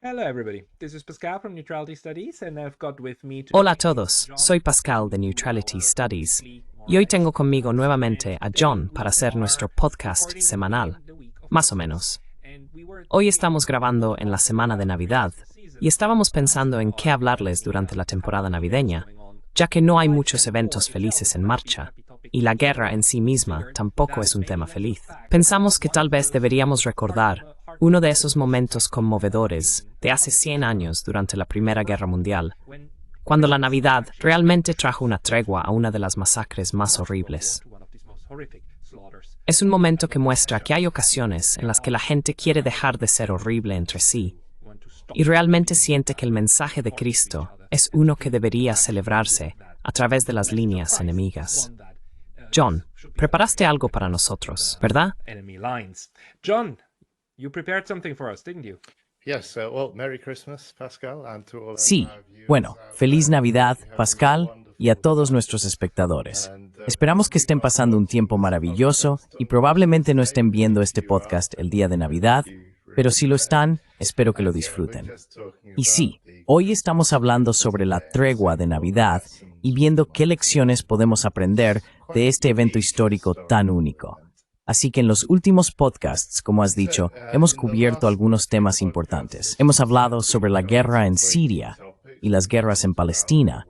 Hello, everybody. This is Pascal from Neutrality Studies, and I've got with me today Hola a todos, soy Pascal de Neutrality Studies y hoy tengo conmigo nuevamente a John para hacer nuestro podcast semanal, más o menos. Hoy estamos grabando en la semana de Navidad y estábamos pensando en qué hablarles durante la temporada navideña, ya que no hay muchos eventos felices en marcha y la guerra en sí misma tampoco es un tema feliz. Pensamos que tal vez deberíamos recordar uno de esos momentos conmovedores de hace 100 años durante la Primera Guerra Mundial, cuando la Navidad realmente trajo una tregua a una de las masacres más horribles. Es un momento que muestra que hay ocasiones en las que la gente quiere dejar de ser horrible entre sí y realmente siente que el mensaje de Cristo es uno que debería celebrarse a través de las líneas enemigas. John, preparaste algo para nosotros, ¿verdad? Enemy lines. John, you prepared something for us, didn't you? Yes, well, Merry Christmas, Pascal, and to all Sí, our viewers. bueno, feliz Navidad, Pascal, y a todos nuestros espectadores. Esperamos que estén pasando un tiempo maravilloso y probablemente no estén viendo este podcast el día de Navidad, pero si lo están, espero que lo disfruten. Y sí, hoy estamos hablando sobre la tregua de Navidad y viendo qué lecciones podemos aprender de este evento histórico tan único. Así que en los últimos podcasts, como has dicho, hemos cubierto algunos temas importantes. Hemos hablado sobre la guerra en Siria y las guerras en Palestina,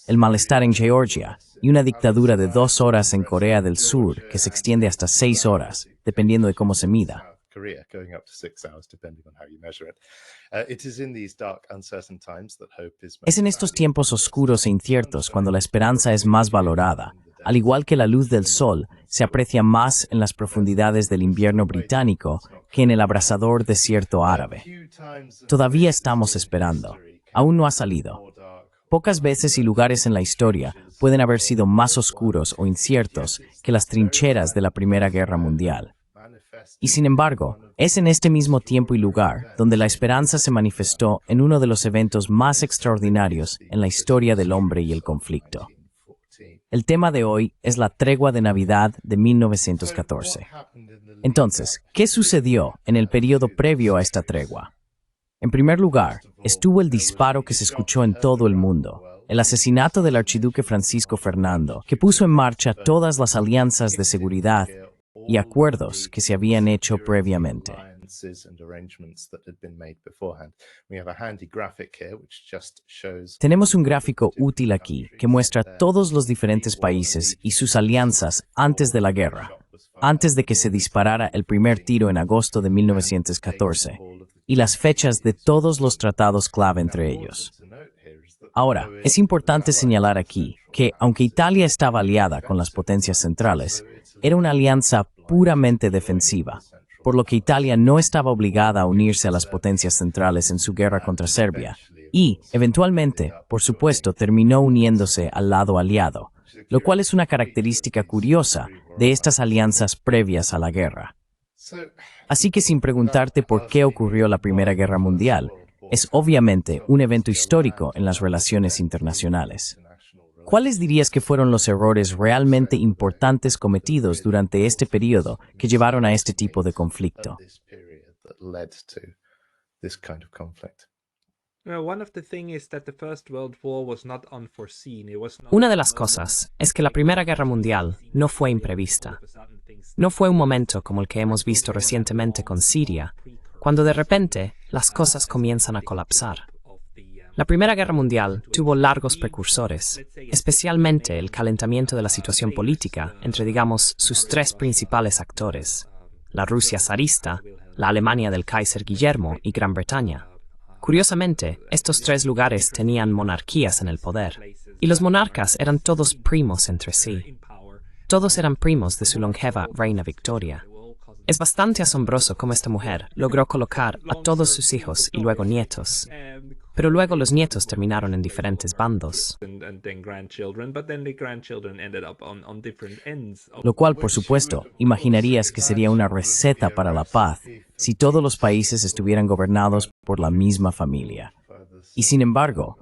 el malestar en Georgia y una dictadura de 2 horas en Corea del Sur que se extiende hasta 6 horas, dependiendo de cómo se mida. Korea, going up to 6 hours, depending on how you measure it. It is in these dark, uncertain times that hope is most Es en estos tiempos oscuros e inciertos cuando la esperanza es más valorada. Al igual que la luz del sol, se aprecia más en las profundidades del invierno británico que en el abrasador desierto árabe. Todavía estamos esperando. Aún no ha salido. Pocas veces y lugares en la historia pueden haber sido más oscuros o inciertos que las trincheras de la Primera Guerra Mundial. Y sin embargo, es en este mismo tiempo y lugar donde la esperanza se manifestó en uno de los eventos más extraordinarios en la historia del hombre y el conflicto. El tema de hoy es la tregua de Navidad de 1914. Entonces, ¿qué sucedió en el periodo previo a esta tregua? En primer lugar, estuvo el disparo que se escuchó en todo el mundo, el asesinato del archiduque Francisco Fernando, que puso en marcha todas las alianzas de seguridad y acuerdos que se habían hecho previamente. Tenemos un gráfico útil aquí que muestra todos los diferentes países y sus alianzas antes de la guerra, antes de que se disparara el primer tiro en agosto de 1914, y las fechas de todos los tratados clave entre ellos. Ahora, es importante señalar aquí que, aunque Italia estaba aliada con las potencias centrales, era una alianza puramente defensiva, por lo que Italia no estaba obligada a unirse a las potencias centrales en su guerra contra Serbia, y, eventualmente, por supuesto, terminó uniéndose al lado aliado, lo cual es una característica curiosa de estas alianzas previas a la guerra. Así que sin preguntarte por qué ocurrió la Primera Guerra Mundial, es obviamente un evento histórico en las relaciones internacionales. ¿Cuáles dirías que fueron los errores realmente importantes cometidos durante este periodo que llevaron a este tipo de conflicto? Una de las cosas es que la Primera Guerra Mundial no fue imprevista. No fue un momento como el que hemos visto recientemente con Siria, cuando de repente las cosas comienzan a colapsar. La Primera Guerra Mundial tuvo largos precursores, especialmente el calentamiento de la situación política entre, digamos, sus 3 principales actores, la Rusia zarista, la Alemania del Kaiser Guillermo y Gran Bretaña. Curiosamente, estos 3 lugares tenían monarquías en el poder, y los monarcas eran todos primos entre sí. Todos eran primos de su longeva reina Victoria. Es bastante asombroso cómo esta mujer logró colocar a todos sus hijos y luego nietos. Pero luego los nietos terminaron en diferentes bandos. Lo cual, por supuesto, imaginarías que sería una receta para la paz si todos los países estuvieran gobernados por la misma familia. Y sin embargo,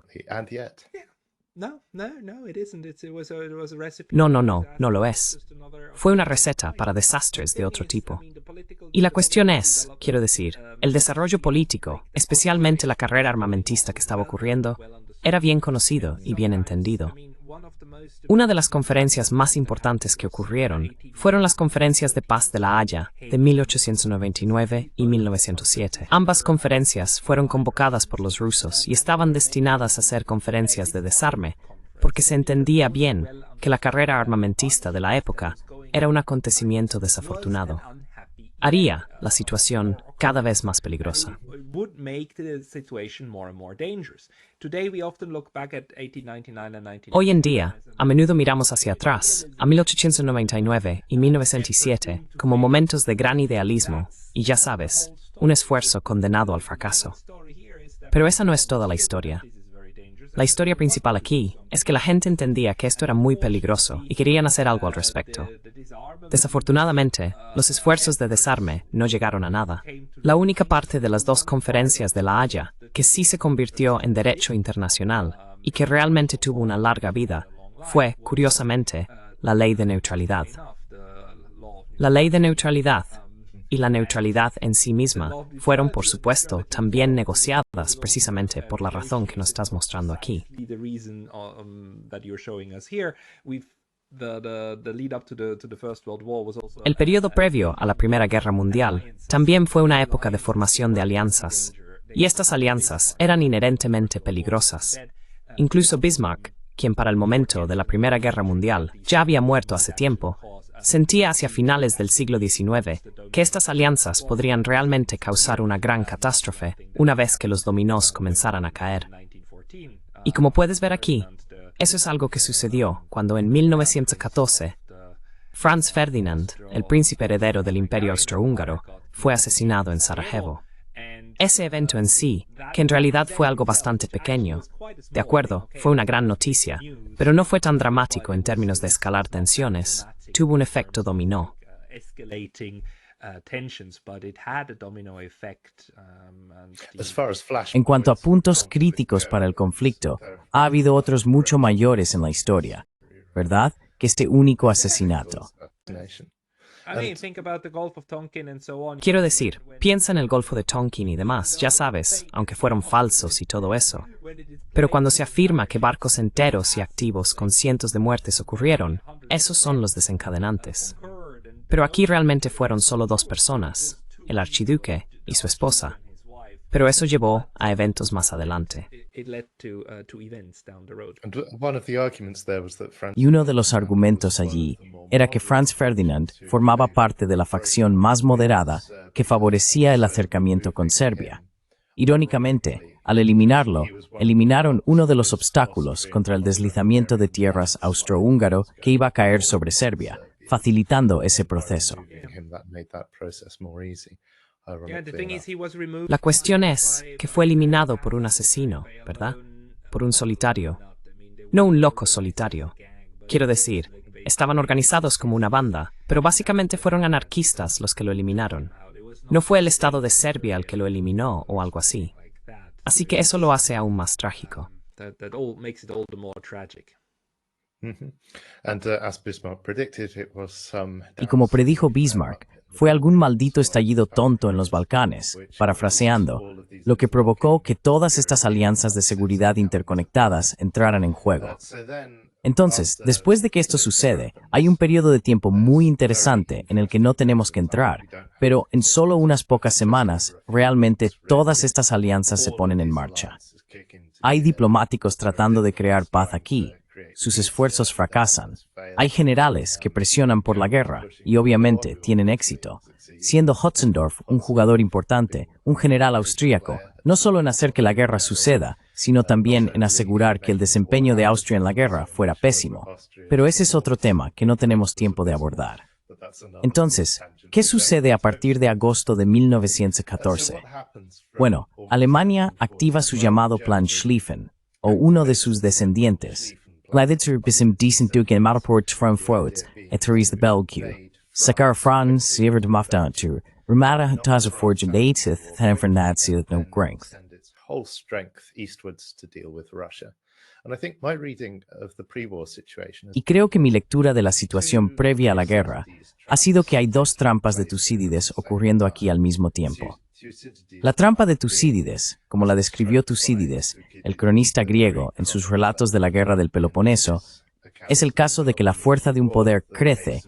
No, no lo es. Fue una receta para desastres de otro tipo. Y la cuestión es, quiero decir, el desarrollo político, especialmente la carrera armamentista que estaba ocurriendo, era bien conocido y bien entendido. Una de las conferencias más importantes que ocurrieron fueron las conferencias de paz de La Haya de 1899 y 1907. Ambas conferencias fueron convocadas por los rusos y estaban destinadas a ser conferencias de desarme, porque se entendía bien que la carrera armamentista de la época era un acontecimiento desafortunado. Haría la situación cada vez más peligrosa. Hoy en día, a menudo miramos hacia atrás, a 1899 y 1907, como momentos de gran idealismo y, ya sabes, un esfuerzo condenado al fracaso. Pero esa no es toda la historia. La historia principal aquí es que la gente entendía que esto era muy peligroso y querían hacer algo al respecto. Desafortunadamente, los esfuerzos de desarme no llegaron a nada. La única parte de las dos conferencias de La Haya que sí se convirtió en derecho internacional y que realmente tuvo una larga vida fue, curiosamente, la ley de neutralidad. La ley de neutralidad y la neutralidad en sí misma fueron, por supuesto, también negociadas precisamente por la razón que nos estás mostrando aquí. El periodo previo a la Primera Guerra Mundial también fue una época de formación de alianzas, y estas alianzas eran inherentemente peligrosas. Incluso Bismarck, quien para el momento de la Primera Guerra Mundial ya había muerto hace tiempo, sentía hacia finales del siglo XIX que estas alianzas podrían realmente causar una gran catástrofe una vez que los dominós comenzaran a caer. Y como puedes ver aquí, eso es algo que sucedió cuando en 1914 Franz Ferdinand, el príncipe heredero del Imperio Austrohúngaro, fue asesinado en Sarajevo. Ese evento en sí, que en realidad fue algo bastante pequeño, de acuerdo, fue una gran noticia, pero no fue tan dramático en términos de escalar tensiones, tuvo un efecto dominó. En cuanto a puntos críticos para el conflicto, ha habido otros mucho mayores en la historia, ¿verdad?, que este único asesinato. Quiero decir, piensa en el Golfo de Tonkin y demás, ya sabes, aunque fueron falsos y todo eso. Pero cuando se afirma que barcos enteros y activos con cientos de muertes ocurrieron, esos son los desencadenantes. Pero aquí realmente fueron solo dos personas, el archiduque y su esposa. Pero eso llevó a eventos más adelante. Y uno de los argumentos allí era que Franz Ferdinand formaba parte de la facción más moderada que favorecía el acercamiento con Serbia. Irónicamente, al eliminarlo, eliminaron uno de los obstáculos contra el deslizamiento de tierras austrohúngaro que iba a caer sobre Serbia, facilitando ese proceso. La cuestión es que fue eliminado por un asesino, ¿verdad? Por un solitario. No un loco solitario. Quiero decir, estaban organizados como una banda, pero básicamente fueron anarquistas los que lo eliminaron. No fue el Estado de Serbia el que lo eliminó o algo así. Así que eso lo hace aún más trágico. Y como predijo Bismarck, fue algún maldito estallido tonto en los Balcanes, parafraseando, lo que provocó que todas estas alianzas de seguridad interconectadas entraran en juego. Entonces, después de que esto sucede, hay un periodo de tiempo muy interesante en el que no tenemos que entrar, pero en solo unas pocas semanas, realmente todas estas alianzas se ponen en marcha. Hay diplomáticos tratando de crear paz aquí. Sus esfuerzos fracasan. Hay generales que presionan por la guerra y obviamente tienen éxito, siendo Hötzendorf un jugador importante, un general austríaco, no solo en hacer que la guerra suceda, sino también en asegurar que el desempeño de Austria en la guerra fuera pésimo. Pero ese es otro tema que no tenemos tiempo de abordar. Entonces, ¿qué sucede a partir de agosto de 1914? Bueno, Alemania activa su llamado Plan Schlieffen, o uno de sus descendientes. Gladitzer bis im diesen Duke in Marport Frankfurt, et Therese de België. Sakar Franz, Sievert Mafdantur, Ramada Tazaforge Latith, Thanfernatsia no Grenth. Whole strength eastwards to deal with Russia. And I think my reading of the pre-war situation Y creo que mi lectura de la situación previa a la guerra ha sido que hay dos trampas de Tucídides ocurriendo aquí al mismo tiempo. La trampa de Tucídides, como la describió Tucídides, el cronista griego, en sus relatos de la guerra del Peloponeso, es el caso de que la fuerza de un poder crece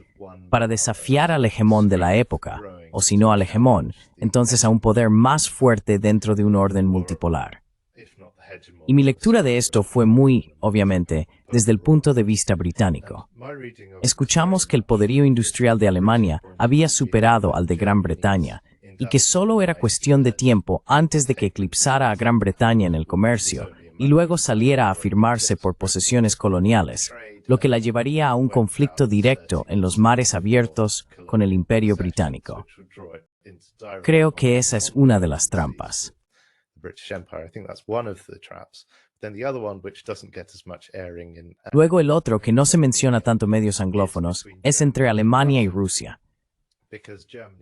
para desafiar al hegemón de la época, o si no al hegemón, entonces a un poder más fuerte dentro de un orden multipolar. Y mi lectura de esto fue muy, obviamente, desde el punto de vista británico. Escuchamos que el poderío industrial de Alemania había superado al de Gran Bretaña y que solo era cuestión de tiempo antes de que eclipsara a Gran Bretaña en el comercio y luego saliera a afirmarse por posesiones coloniales, lo que la llevaría a un conflicto directo en los mares abiertos con el Imperio Británico. Creo que esa es una de las trampas. Luego el otro, que no se menciona tanto en medios anglófonos, es entre Alemania y Rusia.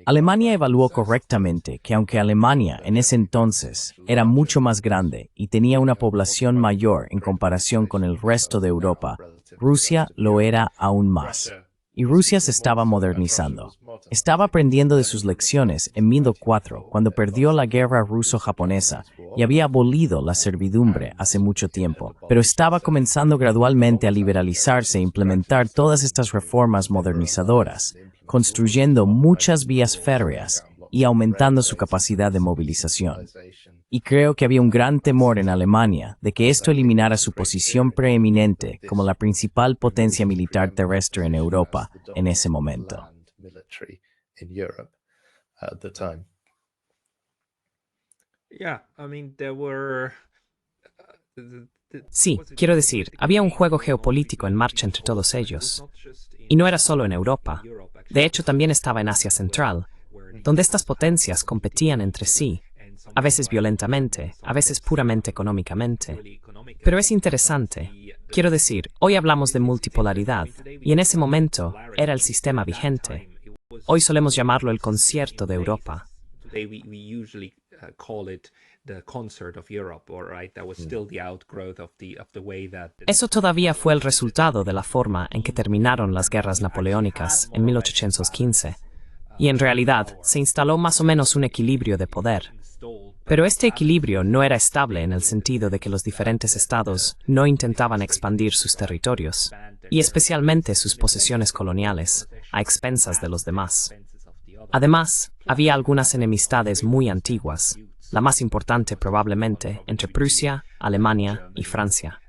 Alemania evaluó correctamente que aunque Alemania en ese entonces era mucho más grande y tenía una población mayor en comparación con el resto de Europa, Rusia lo era aún más. Y Rusia se estaba modernizando. Estaba aprendiendo de sus lecciones en 1004, cuando perdió la guerra ruso-japonesa y había abolido la servidumbre hace mucho tiempo, pero estaba comenzando gradualmente a liberalizarse e implementar todas estas reformas modernizadoras, construyendo muchas vías férreas y aumentando su capacidad de movilización. Y creo que había un gran temor en Alemania de que esto eliminara su posición preeminente como la principal potencia militar terrestre en Europa en ese momento. Sí, quiero decir, había un juego geopolítico en marcha entre todos ellos. Y no era solo en Europa. De hecho, también estaba en Asia Central, donde estas potencias competían entre sí, a veces violentamente, a veces puramente económicamente. Pero es interesante. Quiero decir, hoy hablamos de multipolaridad, y en ese momento era el sistema vigente. Hoy solemos llamarlo el concierto de Europa. Eso todavía fue el resultado de la forma en que terminaron las guerras napoleónicas en 1815. Y en realidad se instaló más o menos un equilibrio de poder. Pero este equilibrio no era estable en el sentido de que los diferentes estados no intentaban expandir sus territorios, y especialmente sus posesiones coloniales, a expensas de los demás. Además, había algunas enemistades muy antiguas, la más importante probablemente entre Prusia, Alemania y Francia.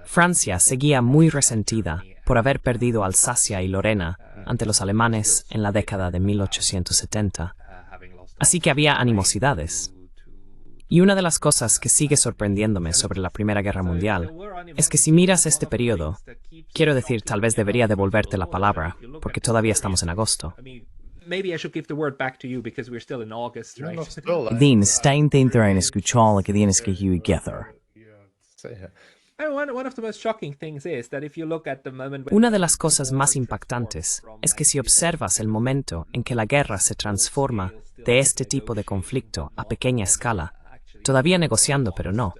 Francia seguía muy resentida por haber perdido Alsacia y Lorena ante los alemanes en la década de 1870. Así que había animosidades. Y una de las cosas que sigue sorprendiéndome sobre la Primera Guerra Mundial es que si miras este periodo, quiero decir, tal vez debería devolverte la palabra, porque todavía estamos en agosto. Dean está intentando escuchar lo que tienes que decir. Una de las cosas más impactantes es que si observas el momento en que la guerra se transforma de este tipo de conflicto a pequeña escala, todavía negociando pero no.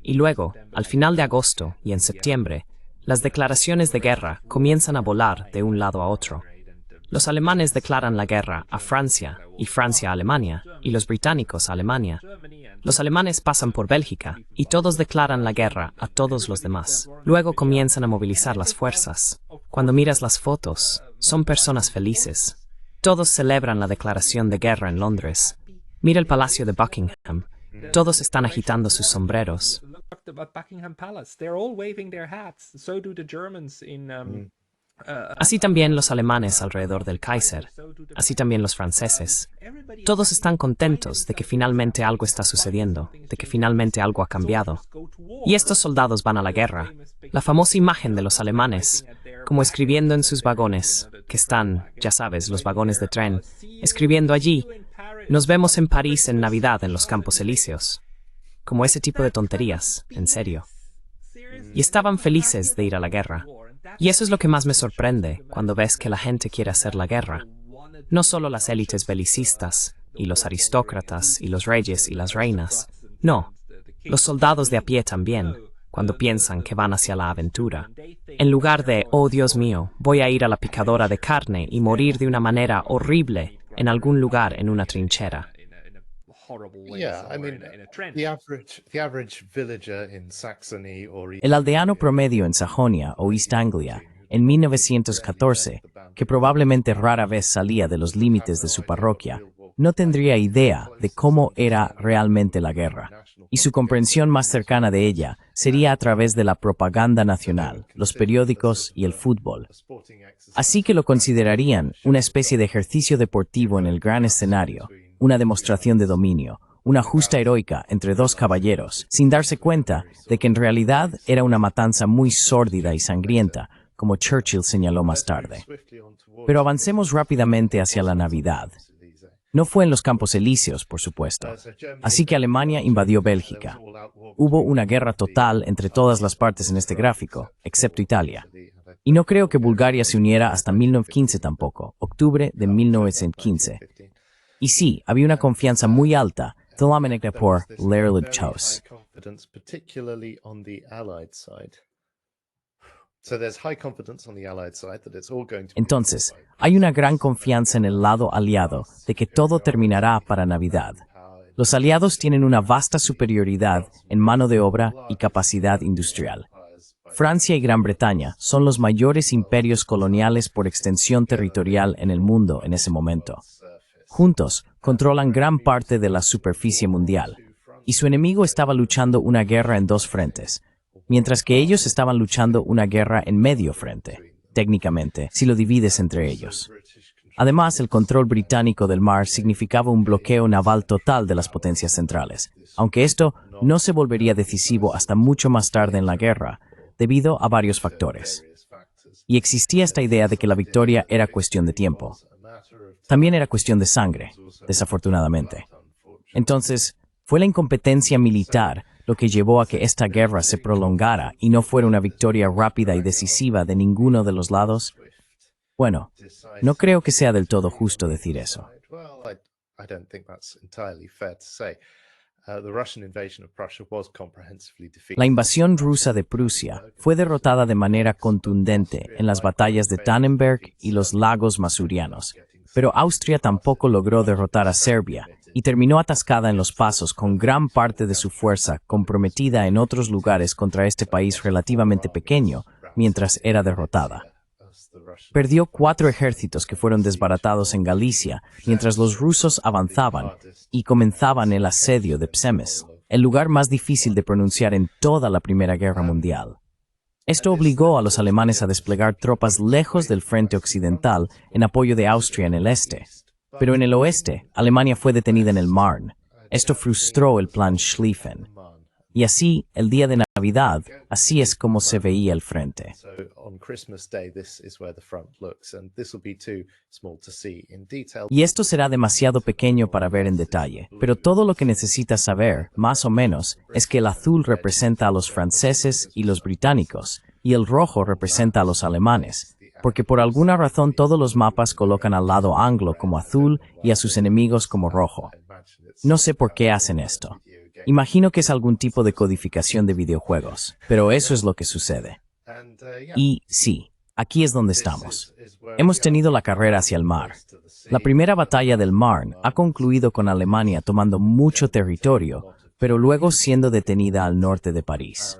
Y luego, al final de agosto y en septiembre, las declaraciones de guerra comienzan a volar de un lado a otro. Los alemanes declaran la guerra a Francia y Francia a Alemania y los británicos a Alemania. Los alemanes pasan por Bélgica y todos declaran la guerra a todos los demás. Luego comienzan a movilizar las fuerzas. Cuando miras las fotos, son personas felices. Todos celebran la declaración de guerra en Londres. Mira el Palacio de Buckingham. Todos están agitando sus sombreros. Así también los alemanes alrededor del Kaiser. Así también los franceses. Todos están contentos de que finalmente algo está sucediendo, de que finalmente algo ha cambiado. Y estos soldados van a la guerra. La famosa imagen de los alemanes, como escribiendo en sus vagones, que están, ya sabes, los vagones de tren, escribiendo allí: "Nos vemos en París en Navidad en los Campos Elíseos". Como ese tipo de tonterías, en serio. Y estaban felices de ir a la guerra. Y eso es lo que más me sorprende cuando ves que la gente quiere hacer la guerra. No solo las élites belicistas, y los aristócratas, y los reyes y las reinas. No, los soldados de a pie también. cuando piensan que van hacia la aventura. En lugar de, oh Dios mío, voy a ir a la picadora de carne y morir de una manera horrible en algún lugar en una trinchera. Yeah, I mean, the average villager in Saxony or El aldeano promedio en Sajonia o East Anglia en 1914, que probablemente rara vez salía de los límites de su parroquia, no tendría idea de cómo era realmente la guerra, y su comprensión más cercana de ella sería a través de la propaganda nacional, los periódicos y el fútbol. Así que lo considerarían una especie de ejercicio deportivo en el gran escenario, una demostración de dominio, una justa heroica entre dos caballeros, sin darse cuenta de que en realidad era una matanza muy sórdida y sangrienta, como Churchill señaló más tarde. Pero avancemos rápidamente hacia la Navidad. No fue en los Campos Elíseos, por supuesto. Así que Alemania invadió Bélgica. Hubo una guerra total entre todas las partes en este gráfico, excepto Italia. Y no creo que Bulgaria se uniera hasta 1915 tampoco, octubre de 1915. Y sí, había una confianza muy alta, por Lerlibchos. Entonces, hay una gran confianza en el lado aliado de que todo terminará para Navidad. Los aliados tienen una vasta superioridad en mano de obra y capacidad industrial. Francia y Gran Bretaña son los mayores imperios coloniales por extensión territorial en el mundo en ese momento. Juntos, controlan gran parte de la superficie mundial, y su enemigo estaba luchando una guerra en dos frentes, mientras que ellos estaban luchando una guerra en medio frente, técnicamente, si lo divides entre ellos. Además, el control británico del mar significaba un bloqueo naval total de las potencias centrales, aunque esto no se volvería decisivo hasta mucho más tarde en la guerra, debido a varios factores. Y existía esta idea de que la victoria era cuestión de tiempo. También era cuestión de sangre, desafortunadamente. Entonces, fue la incompetencia militar lo que llevó a que esta guerra se prolongara y no fuera una victoria rápida y decisiva de ninguno de los lados. Bueno, no creo que sea del todo justo decir eso. La invasión rusa de Prusia fue derrotada de manera contundente en las batallas de Tannenberg y los lagos masurianos, pero Austria tampoco logró derrotar a Serbia y terminó atascada en los pasos con gran parte de su fuerza comprometida en otros lugares contra este país relativamente pequeño mientras era derrotada. Perdió 4 ejércitos que fueron desbaratados en Galicia mientras los rusos avanzaban y comenzaban el asedio de Przemysl, el lugar más difícil de pronunciar en toda la Primera Guerra Mundial. Esto obligó a los alemanes a desplegar tropas lejos del frente occidental en apoyo de Austria en el este. Pero en el oeste, Alemania fue detenida en el Marne. Esto frustró el plan Schlieffen. Y así, el día de Navidad, así es como se veía el frente. Y esto será demasiado pequeño para ver en detalle, pero todo lo que necesitas saber, más o menos, es que el azul representa a los franceses y los británicos, y el rojo representa a los alemanes, porque por alguna razón todos los mapas colocan al lado anglo como azul y a sus enemigos como rojo. No sé por qué hacen esto. Imagino que es algún tipo de codificación de videojuegos, pero eso es lo que sucede. Y sí, aquí es donde estamos. Hemos tenido la carrera hacia el mar. La primera batalla del Marne ha concluido con Alemania tomando mucho territorio, pero luego siendo detenida al norte de París.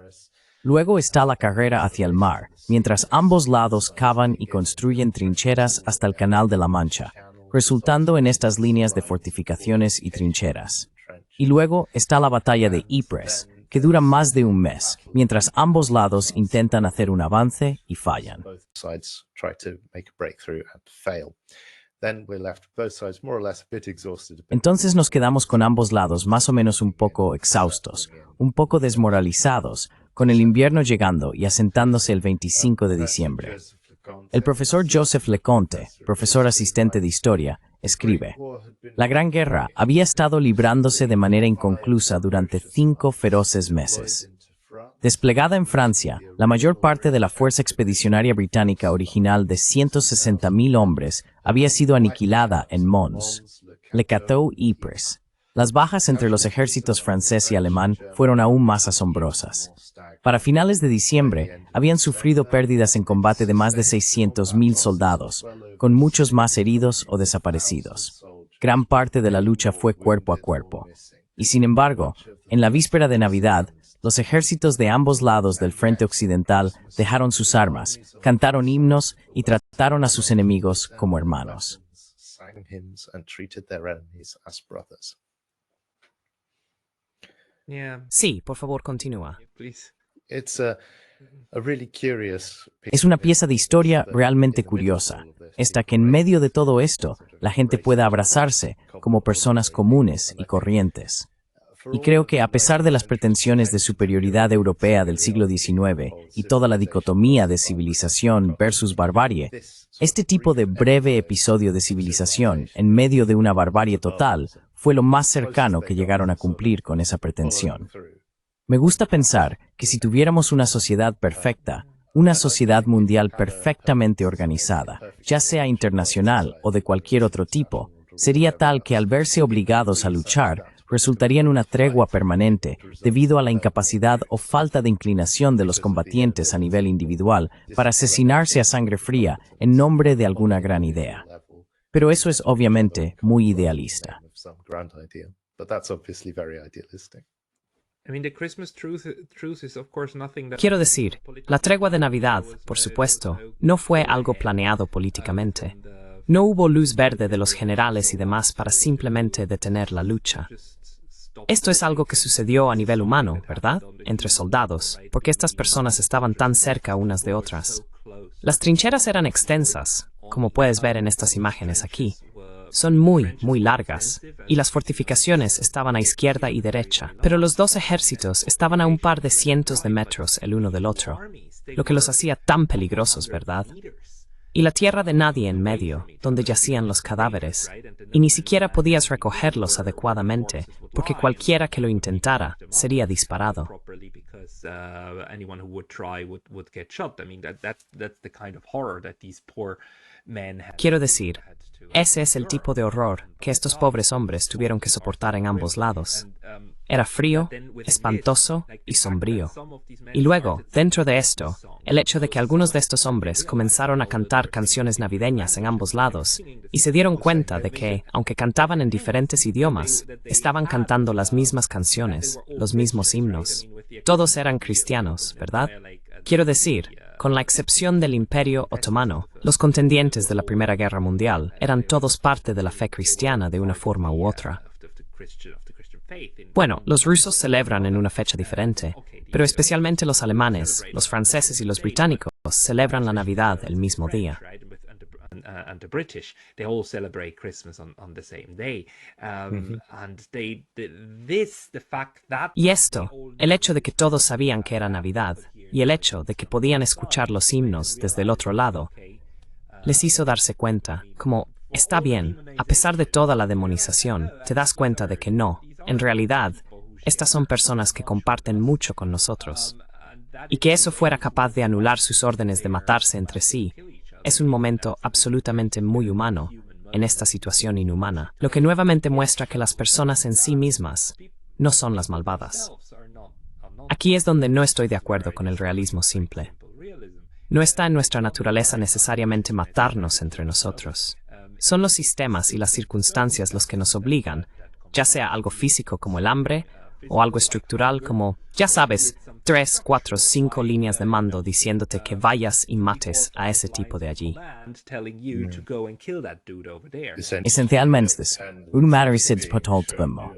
Luego está la carrera hacia el mar, mientras ambos lados cavan y construyen trincheras hasta el Canal de la Mancha, resultando en estas líneas de fortificaciones y trincheras. Y luego está la batalla de Ypres, que dura más de un mes, mientras ambos lados intentan hacer un avance y fallan. Entonces nos quedamos con ambos lados más o menos un poco exhaustos, un poco desmoralizados, con el invierno llegando y asentándose el 25 de diciembre. El profesor Joseph Leconte, profesor asistente de historia, escribe: la Gran Guerra había estado librándose de manera inconclusa durante 5 feroces meses. Desplegada en Francia, la mayor parte de la fuerza expedicionaria británica original de 160.000 hombres había sido aniquilada en Mons, Le Cateau y Ypres. Las bajas entre los ejércitos francés y alemán fueron aún más asombrosas. Para finales de diciembre, habían sufrido pérdidas en combate de más de 600,000 soldados, con muchos más heridos o desaparecidos. Gran parte de la lucha fue cuerpo a cuerpo. Y sin embargo, en la víspera de Navidad, los ejércitos de ambos lados del frente occidental dejaron sus armas, cantaron himnos y trataron a sus enemigos como hermanos. Sí, por favor, continúa. Es una pieza de historia realmente curiosa, esta que en medio de todo esto, la gente pueda abrazarse como personas comunes y corrientes. Y creo que a pesar de las pretensiones de superioridad europea del siglo XIX y toda la dicotomía de civilización versus barbarie, este tipo de breve episodio de civilización en medio de una barbarie total fue lo más cercano que llegaron a cumplir con esa pretensión. Me gusta pensar que si tuviéramos una sociedad perfecta, una sociedad mundial perfectamente organizada, ya sea internacional o de cualquier otro tipo, sería tal que al verse obligados a luchar, resultaría en una tregua permanente debido a la incapacidad o falta de inclinación de los combatientes a nivel individual para asesinarse a sangre fría en nombre de alguna gran idea. Pero eso es obviamente muy idealista. Quiero decir, la tregua de Navidad, por supuesto, no fue algo planeado políticamente. No hubo luz verde de los generales y demás para simplemente detener la lucha. Esto es algo que sucedió a nivel humano, ¿verdad? Entre soldados, porque estas personas estaban tan cerca unas de otras. Las trincheras eran extensas, como puedes ver en estas imágenes aquí. Son muy, muy largas, y las fortificaciones estaban a izquierda y derecha, pero los dos ejércitos estaban a un par de cientos de metros el uno del otro, lo que los hacía tan peligrosos, ¿verdad? Y la tierra de nadie en medio, donde yacían los cadáveres, y ni siquiera podías recogerlos adecuadamente, porque cualquiera que lo intentara sería disparado. Quiero decir, ese es el tipo de horror que estos pobres hombres tuvieron que soportar en ambos lados. Era frío, espantoso y sombrío. Y luego, dentro de esto, el hecho de que algunos de estos hombres comenzaron a cantar canciones navideñas en ambos lados y se dieron cuenta de que, aunque cantaban en diferentes idiomas, estaban cantando las mismas canciones, los mismos himnos. Todos eran cristianos, ¿verdad? Quiero decir, con la excepción del Imperio Otomano, los contendientes de la Primera Guerra Mundial eran todos parte de la fe cristiana de una forma u otra. Bueno, los rusos celebran en una fecha diferente, pero especialmente los alemanes, los franceses y los británicos celebran la Navidad el mismo día. Y esto, el hecho de que todos sabían que era Navidad, y el hecho de que podían escuchar los himnos desde el otro lado, les hizo darse cuenta, como, está bien, a pesar de toda la demonización, te das cuenta de que no, en realidad, estas son personas que comparten mucho con nosotros. Y que eso fuera capaz de anular sus órdenes de matarse entre sí, es un momento absolutamente muy humano en esta situación inhumana, lo que nuevamente muestra que las personas en sí mismas no son las malvadas. Aquí es donde no estoy de acuerdo con el realismo simple. No está en nuestra naturaleza necesariamente matarnos entre nosotros. Son los sistemas y las circunstancias los que nos obligan, ya sea algo físico como el hambre, o algo estructural como, ya sabes, 3, 4, 5 líneas de mando diciéndote que vayas y mates a ese tipo de allí. Esencialmente, un matricidio potoltbemo.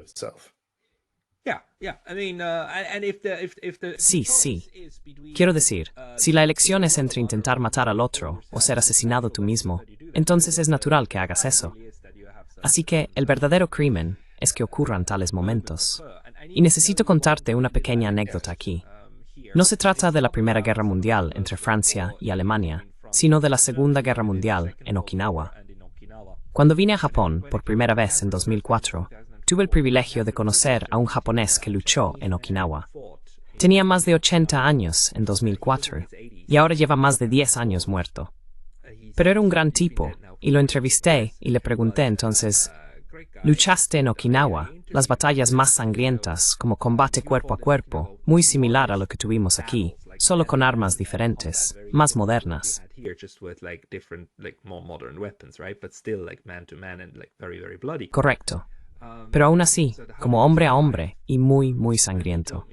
Sí. Quiero decir, si la elección es entre intentar matar al otro o ser asesinado tú mismo, entonces es natural que hagas eso. Así que el verdadero crimen es que ocurran tales momentos. Y necesito contarte una pequeña anécdota aquí. No se trata de la Primera Guerra Mundial entre Francia y Alemania, sino de la Segunda Guerra Mundial en Okinawa. Cuando vine a Japón por primera vez en 2004, tuve el privilegio de conocer a un japonés que luchó en Okinawa. Tenía más de 80 años en 2004 y ahora lleva más de 10 años muerto. Pero era un gran tipo y lo entrevisté y le pregunté entonces, Luchaste en Okinawa, las batallas más sangrientas, como combate cuerpo a cuerpo, muy similar a lo que tuvimos aquí, solo con armas diferentes, más modernas. Correcto. Pero aún así, como hombre a hombre y muy, muy sangriento.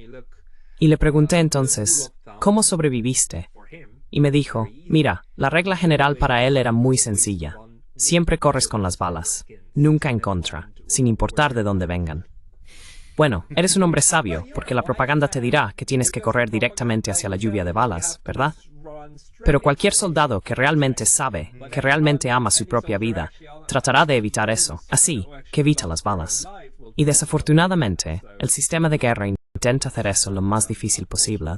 Y le pregunté entonces, ¿cómo sobreviviste? Y me dijo, mira, la regla general para él era muy sencilla. Siempre corres con las balas, nunca en contra, sin importar de dónde vengan. Bueno, eres un hombre sabio, porque la propaganda te dirá que tienes que correr directamente hacia la lluvia de balas, ¿verdad? Pero cualquier soldado que realmente sabe, que realmente ama su propia vida, tratará de evitar eso, así que evita las balas. Y desafortunadamente, el sistema de guerra intenta hacer eso lo más difícil posible.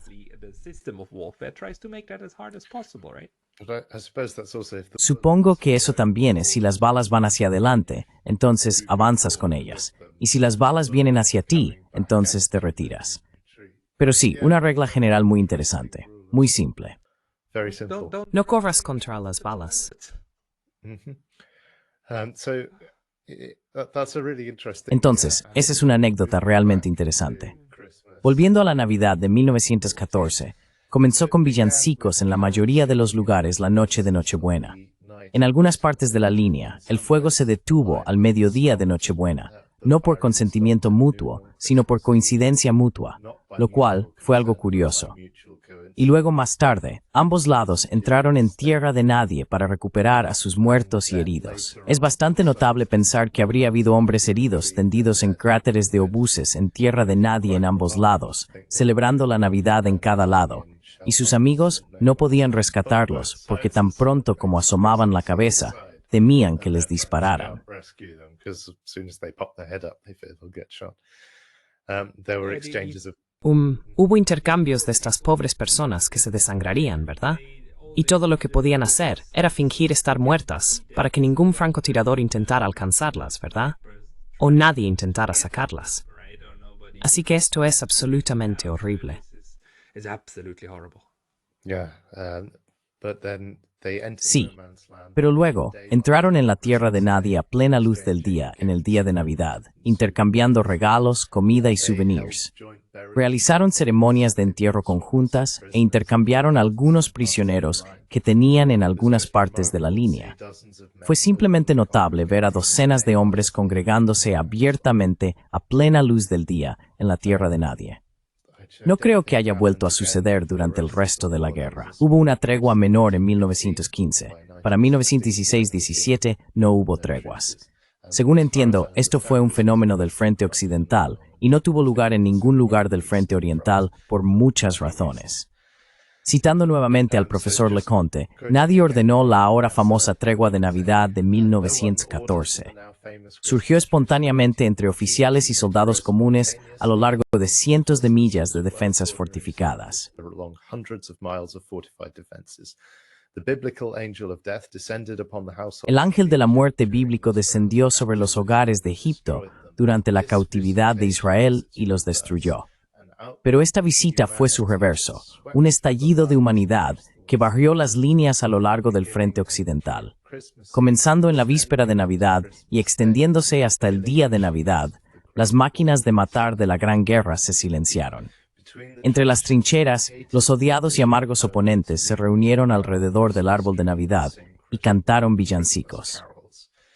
Supongo que eso también es si las balas van hacia adelante, entonces avanzas con ellas. Y si las balas vienen hacia ti, entonces te retiras. Pero sí, una regla general muy interesante, muy simple. No corras contra las balas. Entonces, esa es una anécdota realmente interesante. Volviendo a la Navidad de 1914, comenzó con villancicos en la mayoría de los lugares la noche de Nochebuena. En algunas partes de la línea, el fuego se detuvo al mediodía de Nochebuena, no por consentimiento mutuo, sino por coincidencia mutua, lo cual fue algo curioso. Y luego más tarde, ambos lados entraron en tierra de nadie para recuperar a sus muertos y heridos. Es bastante notable pensar que habría habido hombres heridos tendidos en cráteres de obuses en tierra de nadie en ambos lados, celebrando la Navidad en cada lado, y sus amigos no podían rescatarlos porque tan pronto como asomaban la cabeza, temían que les dispararan. Hubo intercambios de estas pobres personas que se desangrarían, ¿verdad? Y todo lo que podían hacer era fingir estar muertas para que ningún francotirador intentara alcanzarlas, ¿verdad? O nadie intentara sacarlas. Así que esto es absolutamente horrible. Sí, pero luego entraron en la tierra de nadie a plena luz del día en el día de Navidad, intercambiando regalos, comida y souvenirs. Realizaron ceremonias de entierro conjuntas e intercambiaron algunos prisioneros que tenían en algunas partes de la línea. Fue simplemente notable ver a docenas de hombres congregándose abiertamente a plena luz del día en la tierra de nadie. No creo que haya vuelto a suceder durante el resto de la guerra. Hubo una tregua menor en 1915. Para 1916-17 no hubo treguas. Según entiendo, esto fue un fenómeno del frente occidental y no tuvo lugar en ningún lugar del frente oriental por muchas razones. Citando nuevamente al profesor Leconte, nadie ordenó la ahora famosa tregua de Navidad de 1914. Surgió espontáneamente entre oficiales y soldados comunes a lo largo de cientos de millas de defensas fortificadas. El ángel de la muerte bíblico descendió sobre los hogares de Egipto durante la cautividad de Israel y los destruyó. Pero esta visita fue su reverso, un estallido de humanidad que barrió las líneas a lo largo del frente occidental. Comenzando en la víspera de Navidad y extendiéndose hasta el día de Navidad, las máquinas de matar de la Gran Guerra se silenciaron. Entre las trincheras, los odiados y amargos oponentes se reunieron alrededor del árbol de Navidad y cantaron villancicos.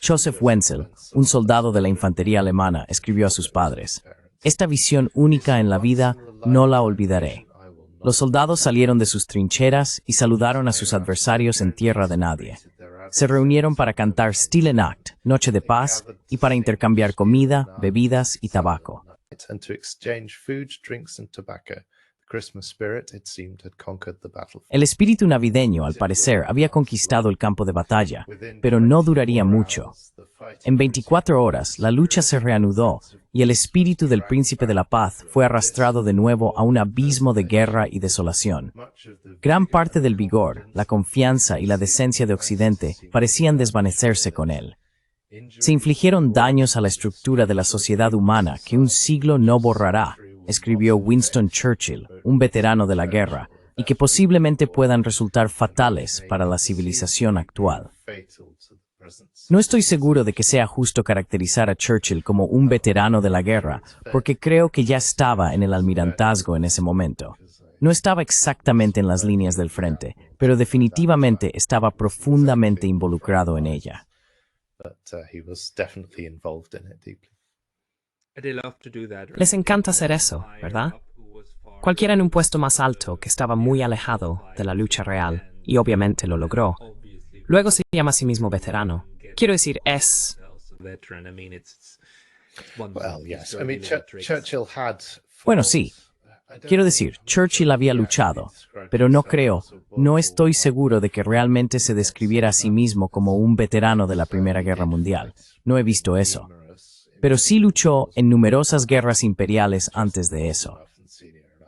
Joseph Wenzel, un soldado de la infantería alemana, escribió a sus padres: «Esta visión única en la vida no la olvidaré». Los soldados salieron de sus trincheras y saludaron a sus adversarios en tierra de nadie. Se reunieron para cantar Stille Nacht, Noche de Paz, y para intercambiar comida, bebidas y tabaco. El espíritu navideño, al parecer, había conquistado el campo de batalla, pero no duraría mucho. En 24 horas, la lucha se reanudó y el espíritu del príncipe de la paz fue arrastrado de nuevo a un abismo de guerra y desolación. Gran parte del vigor, la confianza y la decencia de Occidente parecían desvanecerse con él. Se infligieron daños a la estructura de la sociedad humana que un siglo no borrará, escribió Winston Churchill, un veterano de la guerra, y que posiblemente puedan resultar fatales para la civilización actual. No estoy seguro de que sea justo caracterizar a Churchill como un veterano de la guerra, porque creo que ya estaba en el almirantazgo en ese momento. No estaba exactamente en las líneas del frente, pero definitivamente estaba profundamente involucrado en ella. Les encanta hacer eso, ¿verdad? Cualquiera en un puesto más alto que estaba muy alejado de la lucha real, y obviamente lo logró. Luego se llama a sí mismo veterano. Quiero decir, es... Bueno, sí. Quiero decir, Churchill había luchado, pero no estoy seguro de que realmente se describiera a sí mismo como un veterano de la Primera Guerra Mundial. No he visto eso. Pero sí luchó en numerosas guerras imperiales antes de eso.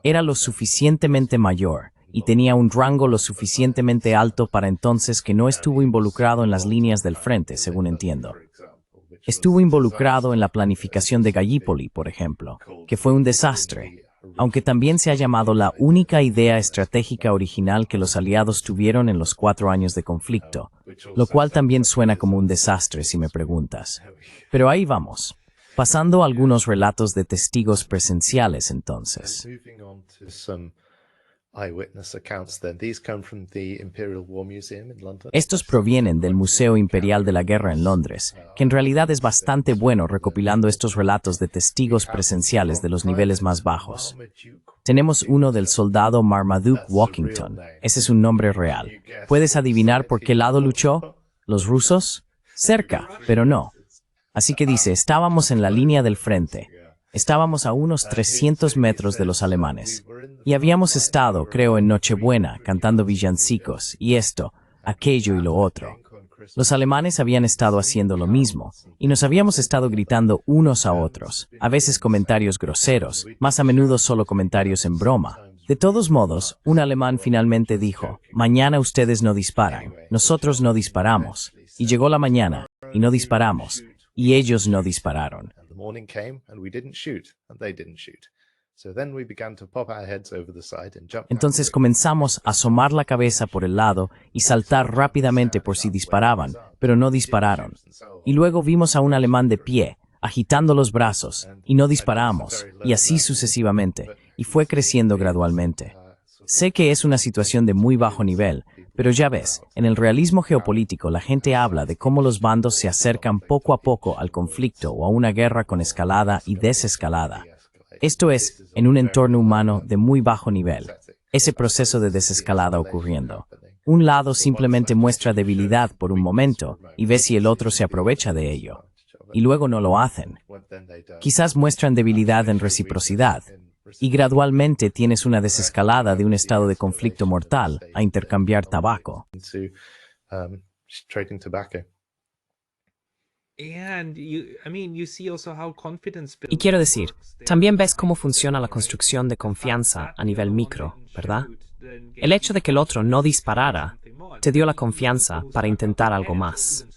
Era lo suficientemente mayor y tenía un rango lo suficientemente alto para entonces que no estuvo involucrado en las líneas del frente, según entiendo. Estuvo involucrado en la planificación de Gallipoli, por ejemplo, que fue un desastre, aunque también se ha llamado la única idea estratégica original que los aliados tuvieron en los 4 años de conflicto, lo cual también suena como un desastre si me preguntas. Pero ahí vamos. Pasando a algunos relatos de testigos presenciales entonces. Estos provienen del Museo Imperial de la Guerra en Londres, que en realidad es bastante bueno recopilando estos relatos de testigos presenciales de los niveles más bajos. Tenemos uno del soldado Marmaduke Walkington. Ese es un nombre real. ¿Puedes adivinar por qué lado luchó? ¿Los rusos? Cerca, pero no. Así que dice, estábamos en la línea del frente. Estábamos a unos 300 metros de los alemanes. Y habíamos estado, creo, en Nochebuena, cantando villancicos, y esto, aquello y lo otro. Los alemanes habían estado haciendo lo mismo, y nos habíamos estado gritando unos a otros, a veces comentarios groseros, más a menudo solo comentarios en broma. De todos modos, un alemán finalmente dijo, mañana ustedes no disparan, nosotros no disparamos. Y llegó la mañana, y no disparamos. Y ellos no dispararon. Entonces comenzamos a asomar la cabeza por el lado y saltar rápidamente por si disparaban, pero no dispararon. Y luego vimos a un alemán de pie, agitando los brazos, y no disparamos, y así sucesivamente, y fue creciendo gradualmente. Sé que es una situación de muy bajo nivel, pero ya ves, en el realismo geopolítico la gente habla de cómo los bandos se acercan poco a poco al conflicto o a una guerra con escalada y desescalada. Esto es, en un entorno humano de muy bajo nivel, ese proceso de desescalada ocurriendo. Un lado simplemente muestra debilidad por un momento y ve si el otro se aprovecha de ello. Y luego no lo hacen. Quizás muestran debilidad en reciprocidad. Y gradualmente tienes una desescalada de un estado de conflicto mortal a intercambiar tabaco. Y quiero decir, también ves cómo funciona la construcción de confianza a nivel micro, ¿verdad? El hecho de que el otro no disparara te dio la confianza para intentar algo más.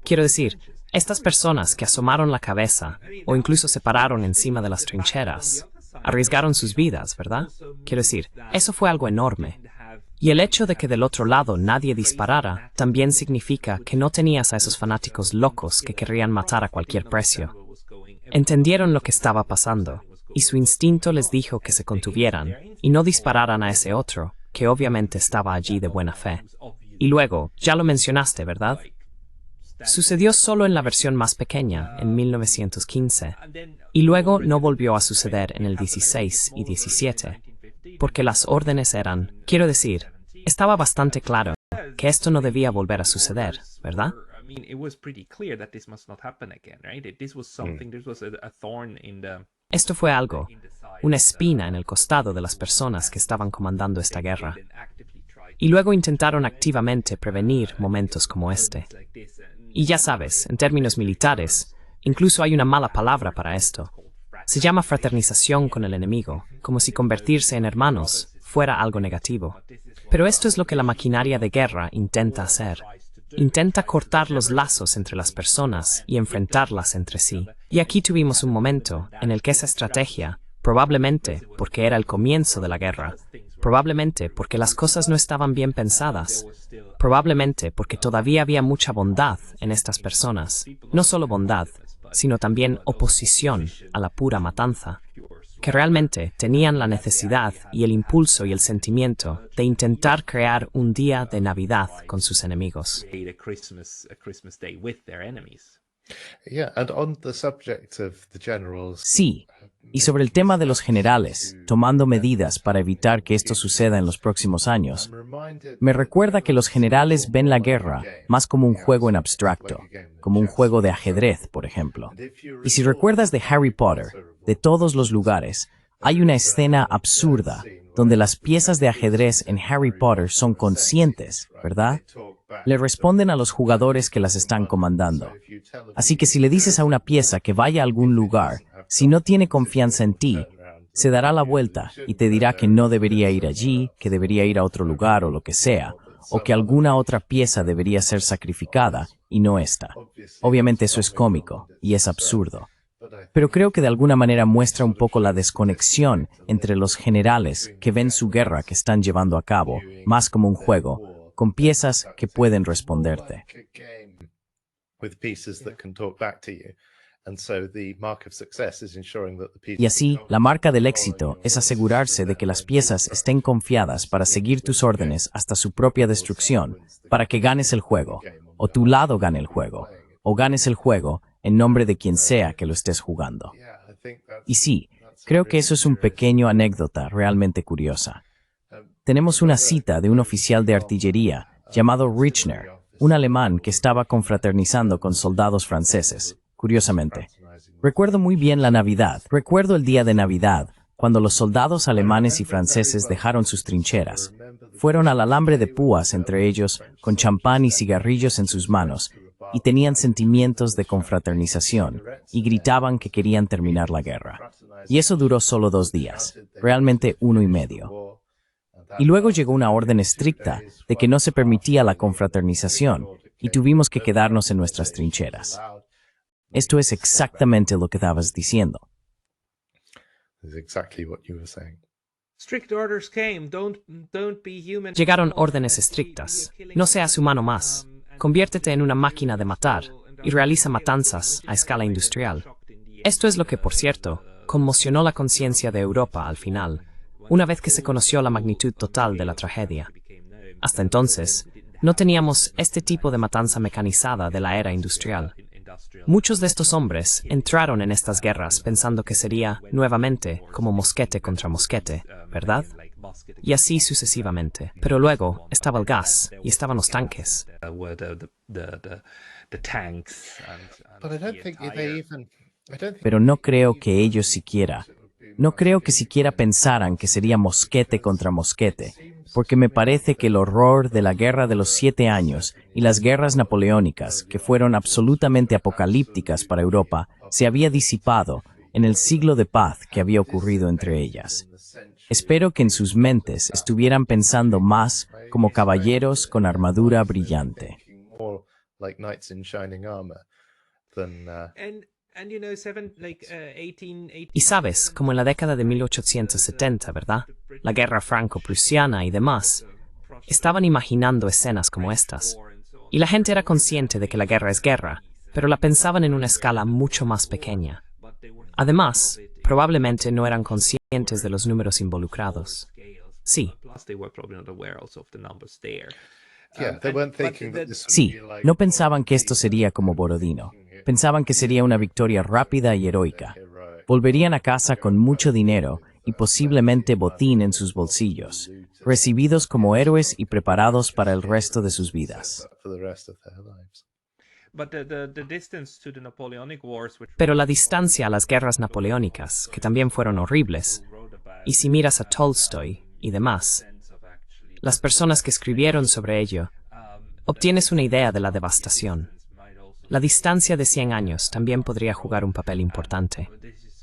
Quiero decir, estas personas que asomaron la cabeza o incluso se pararon encima de las trincheras, arriesgaron sus vidas, ¿verdad? Quiero decir, eso fue algo enorme. Y el hecho de que del otro lado nadie disparara también significa que no tenías a esos fanáticos locos que querrían matar a cualquier precio. Entendieron lo que estaba pasando, y su instinto les dijo que se contuvieran y no dispararan a ese otro, que obviamente estaba allí de buena fe. Y luego, ya lo mencionaste, ¿verdad? Sucedió solo en la versión más pequeña, en 1915, y luego no volvió a suceder en el 16 y 17, porque las órdenes eran, quiero decir, estaba bastante claro que esto no debía volver a suceder, ¿verdad? Esto fue algo, una espina en el costado de las personas que estaban comandando esta guerra. Y luego intentaron activamente prevenir momentos como este. Y ya sabes, en términos militares, incluso hay una mala palabra para esto. Se llama fraternización con el enemigo, como si convertirse en hermanos fuera algo negativo. Pero esto es lo que la maquinaria de guerra intenta hacer. Intenta cortar los lazos entre las personas y enfrentarlas entre sí. Y aquí tuvimos un momento en el que esa estrategia, probablemente porque era el comienzo de la guerra, Probablemente porque las cosas no estaban bien pensadas. Probablemente porque todavía había mucha bondad en estas personas. No solo bondad, sino también oposición a la pura matanza. Que realmente tenían la necesidad y el impulso y el sentimiento de intentar crear un día de Navidad con sus enemigos. Yeah, and on the subject of the generals, Sí, y sobre el tema de los generales, tomando medidas para evitar que esto suceda en los próximos años, me recuerda que los generales ven la guerra más como un juego en abstracto, como un juego de ajedrez, por ejemplo. Y si recuerdas de Harry Potter, de todos los lugares, hay una escena absurda donde las piezas de ajedrez en Harry Potter son conscientes, ¿verdad? Le responden a los jugadores que las están comandando. Así que si le dices a una pieza que vaya a algún lugar, si no tiene confianza en ti, se dará la vuelta y te dirá que no debería ir allí, que debería ir a otro lugar o lo que sea, o que alguna otra pieza debería ser sacrificada y no esta. Obviamente eso es cómico y es absurdo. Pero creo que de alguna manera muestra un poco la desconexión entre los generales que ven su guerra que están llevando a cabo, más como un juego, con piezas que pueden responderte. Y así, la marca del éxito es asegurarse de que las piezas estén confiadas para seguir tus órdenes hasta su propia destrucción, para que ganes el juego, o tu lado gane el juego, o ganes el juego en nombre de quien sea que lo estés jugando. Y sí, creo que eso es un pequeño anécdota realmente curiosa. Tenemos una cita de un oficial de artillería llamado Richner, un alemán que estaba confraternizando con soldados franceses, curiosamente. Recuerdo muy bien la Navidad, recuerdo el día de Navidad, cuando los soldados alemanes y franceses dejaron sus trincheras. Fueron al alambre de púas entre ellos, con champán y cigarrillos en sus manos, y tenían sentimientos de confraternización, y gritaban que querían terminar la guerra. Y eso duró solo 2 días, realmente 1 y medio. Y luego llegó una orden estricta de que no se permitía la confraternización, y tuvimos que quedarnos en nuestras trincheras. Esto es exactamente lo que estabas diciendo. Llegaron órdenes estrictas. No seas humano más. Conviértete en una máquina de matar y realiza matanzas a escala industrial. Esto es lo que, por cierto, conmocionó la conciencia de Europa al final, una vez que se conoció la magnitud total de la tragedia. Hasta entonces, no teníamos este tipo de matanza mecanizada de la era industrial. Muchos de estos hombres entraron en estas guerras pensando que sería, nuevamente, como mosquete contra mosquete, ¿verdad? Y así sucesivamente. Pero luego estaba el gas y estaban los tanques. Pero no creo que ellos siquiera pensaran que sería mosquete contra mosquete, porque me parece que el horror de la Guerra de los 7 años y las guerras napoleónicas, que fueron absolutamente apocalípticas para Europa, se había disipado en el siglo de paz que había ocurrido entre ellas. Espero que en sus mentes estuvieran pensando más como caballeros con armadura brillante. Y sabes, como en la década de 1870, ¿verdad? La guerra franco-prusiana y demás. Estaban imaginando escenas como estas. Y la gente era consciente de que la guerra es guerra, pero la pensaban en una escala mucho más pequeña. Además, probablemente no eran conscientes de los números involucrados. Sí. Sí, no pensaban que esto sería como Borodino. Pensaban que sería una victoria rápida y heroica. Volverían a casa con mucho dinero y posiblemente botín en sus bolsillos, recibidos como héroes y preparados para el resto de sus vidas. Pero la distancia a las guerras napoleónicas, que también fueron horribles, y si miras a Tolstoy y demás, las personas que escribieron sobre ello, obtienes una idea de la devastación. La distancia de 100 años también podría jugar un papel importante.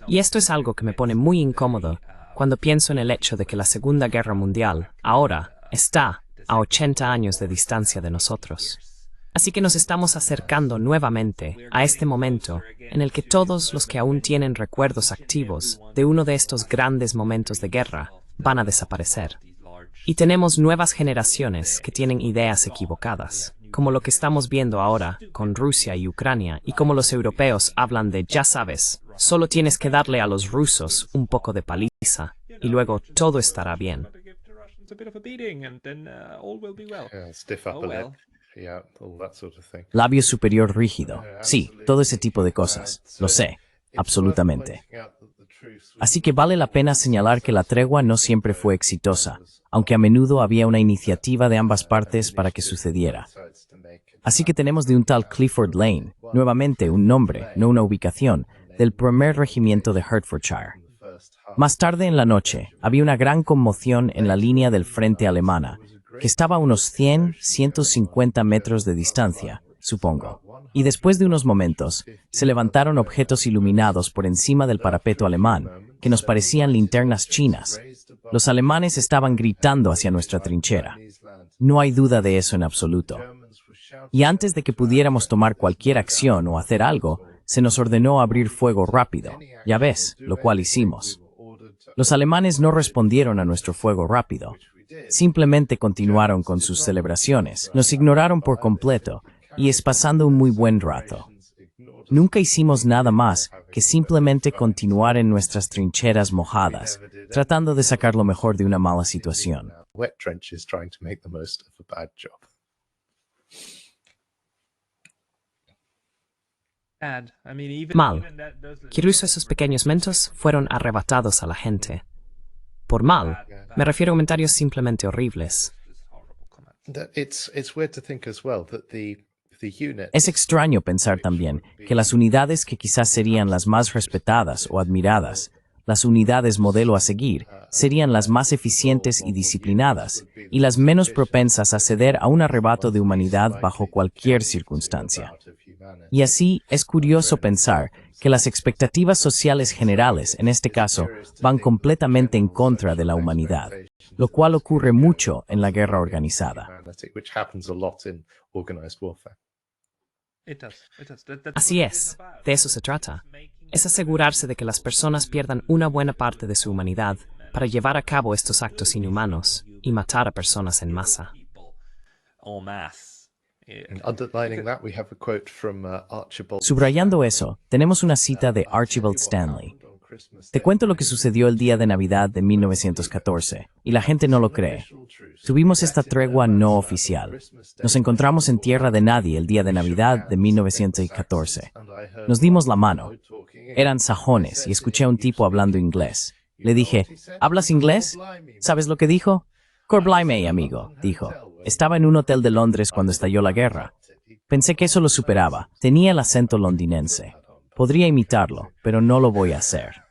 Y esto es algo que me pone muy incómodo cuando pienso en el hecho de que la Segunda Guerra Mundial, ahora, está a 80 años de distancia de nosotros. Así que nos estamos acercando nuevamente a este momento en el que todos los que aún tienen recuerdos activos de uno de estos grandes momentos de guerra van a desaparecer. Y tenemos nuevas generaciones que tienen ideas equivocadas, como lo que estamos viendo ahora con Rusia y Ucrania, y como los europeos hablan de, ya sabes, solo tienes que darle a los rusos un poco de paliza y luego todo estará bien. Stiff upper lip. Yeah, all that sort of thing. Labio superior rígido. Sí, todo ese tipo de cosas. Lo sé, absolutamente. Así que vale la pena señalar que la tregua no siempre fue exitosa, aunque a menudo había una iniciativa de ambas partes para que sucediera. Así que tenemos de un tal Clifford Lane, nuevamente un nombre, no una ubicación, del primer regimiento de Hertfordshire. Más tarde en la noche, había una gran conmoción en la línea del frente alemana, que estaba a unos 100-150 metros de distancia, supongo. Y después de unos momentos, se levantaron objetos iluminados por encima del parapeto alemán, que nos parecían linternas chinas. Los alemanes estaban gritando hacia nuestra trinchera. No hay duda de eso en absoluto. Y antes de que pudiéramos tomar cualquier acción o hacer algo, se nos ordenó abrir fuego rápido. Ya ves, lo cual hicimos. Los alemanes no respondieron a nuestro fuego rápido. Simplemente continuaron con sus celebraciones, nos ignoraron por completo, y es pasando un muy buen rato. Nunca hicimos nada más que simplemente continuar en nuestras trincheras mojadas, tratando de sacar lo mejor de una mala situación. Wet trenches trying to make the most of a bad job. Mal. Incluso esos pequeños mentos fueron arrebatados a la gente. Por mal, me refiero a comentarios simplemente horribles. It's weird to think as well that the unit. Es extraño pensar también que las unidades que quizás serían las más respetadas o admiradas, las unidades modelo a seguir, serían las más eficientes y disciplinadas, y las menos propensas a ceder a un arrebato de humanidad bajo cualquier circunstancia. Y así es curioso pensar que las expectativas sociales generales, en este caso, van completamente en contra de la humanidad, lo cual ocurre mucho en la guerra organizada. Which happens a lot in organized warfare. Así es, de eso se trata. Es asegurarse de que las personas pierdan una buena parte de su humanidad para llevar a cabo estos actos inhumanos y matar a personas en masa. And underlining that, we have a quote from Archibald. Subrayando eso, tenemos una cita de Archibald Stanley. Te cuento lo que sucedió el día de Navidad de 1914, y la gente no lo cree. Tuvimos esta tregua no oficial. Nos encontramos en tierra de nadie el día de Navidad de 1914. Nos dimos la mano. Eran sajones y escuché a un tipo hablando inglés. Le dije, ¿hablas inglés? ¿Sabes lo que dijo? Corblimey, amigo, dijo. Estaba en un hotel de Londres cuando estalló la guerra. Pensé que eso lo superaba. Tenía el acento londinense. Podría imitarlo, pero no lo voy a hacer.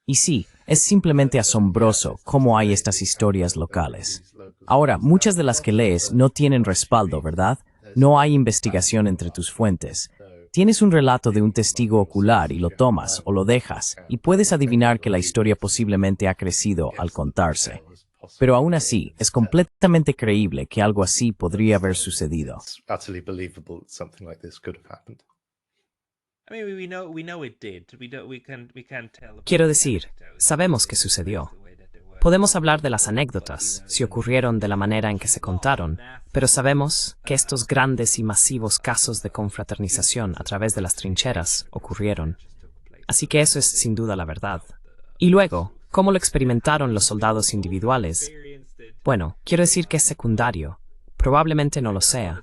Y sí, es simplemente asombroso cómo hay estas historias locales. Ahora, muchas de las que lees no tienen respaldo, ¿verdad? No hay investigación entre tus fuentes. Tienes un relato de un testigo ocular y lo tomas o lo dejas, y puedes adivinar que la historia posiblemente ha crecido al contarse. Pero aún así, es completamente creíble que algo así podría haber sucedido. It's utterly believable that something like this could have happened. Quiero decir, sabemos que sucedió. Podemos hablar de las anécdotas, si ocurrieron de la manera en que se contaron, pero sabemos que estos grandes y masivos casos de confraternización a través de las trincheras ocurrieron. Así que eso es sin duda la verdad. Y luego, ¿cómo lo experimentaron los soldados individuales? Bueno, quiero decir que es secundario. Probablemente no lo sea.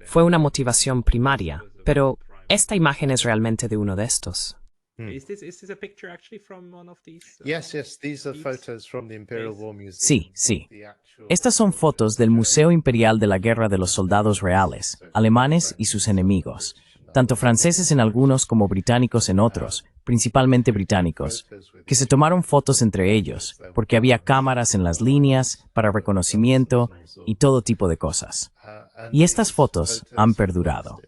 Fue una motivación primaria, pero esta imagen es realmente de uno de estos. Yes, these are photos from the Imperial War Museum. Sí. Estas son fotos del Museo Imperial de la Guerra de los Soldados Reales, alemanes y sus enemigos, tanto franceses en algunos como británicos en otros, principalmente británicos, que se tomaron fotos entre ellos, porque había cámaras en las líneas, para reconocimiento y todo tipo de cosas. Y estas fotos han perdurado.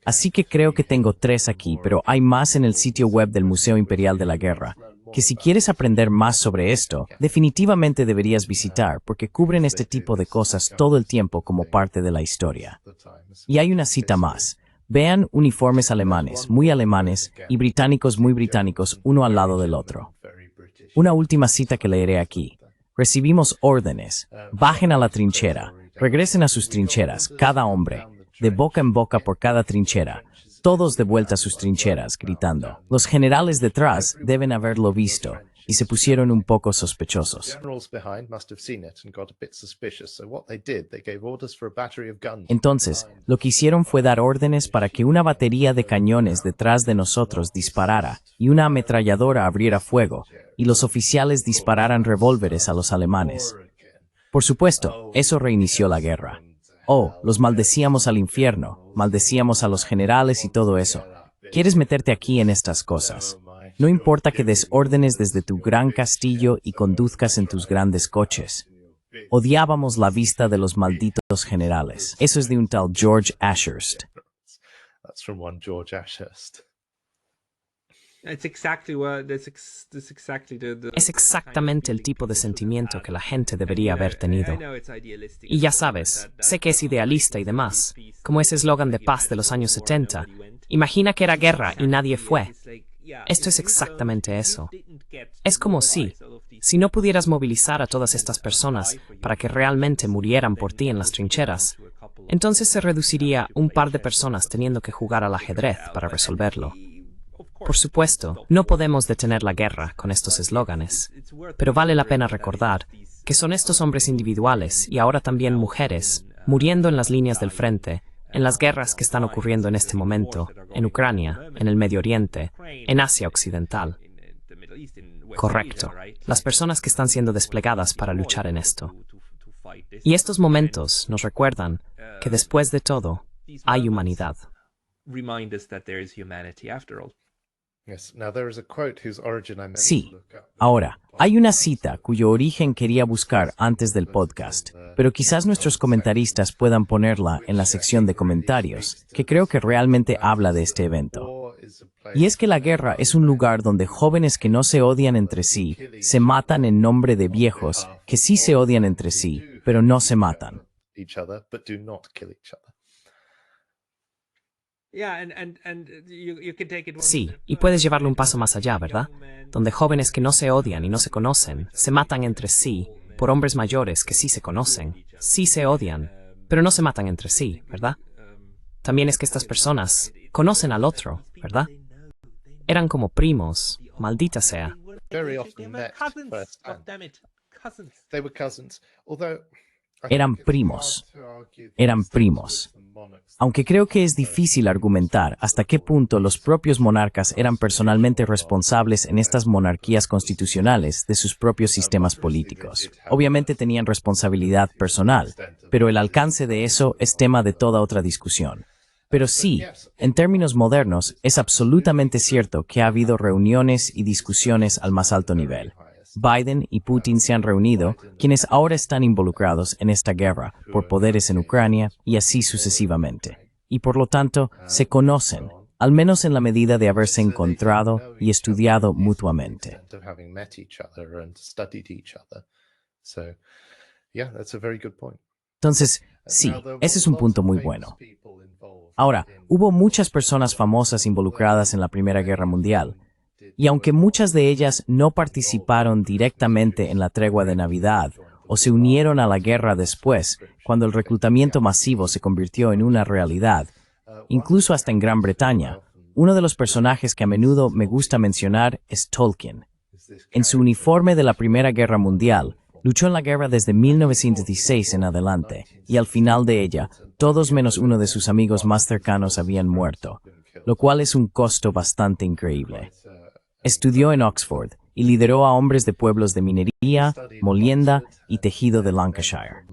Así que creo que tengo 3 aquí, pero hay más en el sitio web del Museo Imperial de la Guerra, que si quieres aprender más sobre esto, definitivamente deberías visitar, porque cubren este tipo de cosas todo el tiempo como parte de la historia. Y hay una cita más. Vean uniformes alemanes, muy alemanes, y británicos muy británicos, uno al lado del otro. Una última cita que leeré aquí. Recibimos órdenes. Bajen a la trinchera. Regresen a sus trincheras, cada hombre. De boca en boca por cada trinchera. Todos de vuelta a sus trincheras, gritando. Los generales detrás deben haberlo visto y se pusieron un poco sospechosos. Entonces, lo que hicieron fue dar órdenes para que una batería de cañones detrás de nosotros disparara y una ametralladora abriera fuego, y los oficiales dispararan revólveres a los alemanes. Por supuesto, eso reinició la guerra. Oh, los maldecíamos al infierno, maldecíamos a los generales y todo eso. ¿Quieres meterte aquí en estas cosas? No importa que des órdenes desde tu gran castillo y conduzcas en tus grandes coches. Odiábamos la vista de los malditos generales. Eso es de un tal George Ashurst. That's from one George Ashurst. Es exactamente el tipo de sentimiento que la gente debería haber tenido. Y ya sabes, sé que es idealista y demás, como ese eslogan de paz de los años 70. Imagina que era guerra y nadie fue. Esto es exactamente eso. Es como si no pudieras movilizar a todas estas personas para que realmente murieran por ti en las trincheras, entonces se reduciría un par de personas teniendo que jugar al ajedrez para resolverlo. Por supuesto, no podemos detener la guerra con estos eslóganes, pero vale la pena recordar que son estos hombres individuales y ahora también mujeres muriendo en las líneas del frente, en las guerras que están ocurriendo en este momento, en Ucrania, en el Medio Oriente, en Asia Occidental. Correcto, las personas que están siendo desplegadas para luchar en esto. Y estos momentos nos recuerdan que después de todo, hay humanidad. Sí. Ahora, hay una cita cuyo origen quería buscar antes del podcast, pero quizás nuestros comentaristas puedan ponerla en la sección de comentarios, que creo que realmente habla de este evento. Y es que la guerra es un lugar donde jóvenes que no se odian entre sí se matan en nombre de viejos que sí se odian entre sí, pero no se matan. Sí, y puedes llevarlo un paso más allá, ¿verdad? Donde jóvenes que no se odian y no se conocen, se matan entre sí por hombres mayores que sí se conocen, sí se odian, pero no se matan entre sí, ¿verdad? También es que estas personas conocen al otro, ¿verdad? Eran como primos, maldita sea. Eran primos. Eran primos. Aunque creo que es difícil argumentar hasta qué punto los propios monarcas eran personalmente responsables en estas monarquías constitucionales de sus propios sistemas políticos. Obviamente tenían responsabilidad personal, pero el alcance de eso es tema de toda otra discusión. Pero sí, en términos modernos, es absolutamente cierto que ha habido reuniones y discusiones al más alto nivel. Biden y Putin se han reunido, quienes ahora están involucrados en esta guerra por poderes en Ucrania y así sucesivamente. Y por lo tanto, se conocen, al menos en la medida de haberse encontrado y estudiado mutuamente. Entonces, sí, ese es un punto muy bueno. Ahora, hubo muchas personas famosas involucradas en la Primera Guerra Mundial, y aunque muchas de ellas no participaron directamente en la tregua de Navidad o se unieron a la guerra después, cuando el reclutamiento masivo se convirtió en una realidad, incluso hasta en Gran Bretaña, uno de los personajes que a menudo me gusta mencionar es Tolkien. En su uniforme de la Primera Guerra Mundial, luchó en la guerra desde 1916 en adelante, y al final de ella, todos menos uno de sus amigos más cercanos habían muerto, lo cual es un costo bastante increíble. Estudió en Oxford y lideró a hombres de pueblos de minería, molienda y tejido de Lancashire.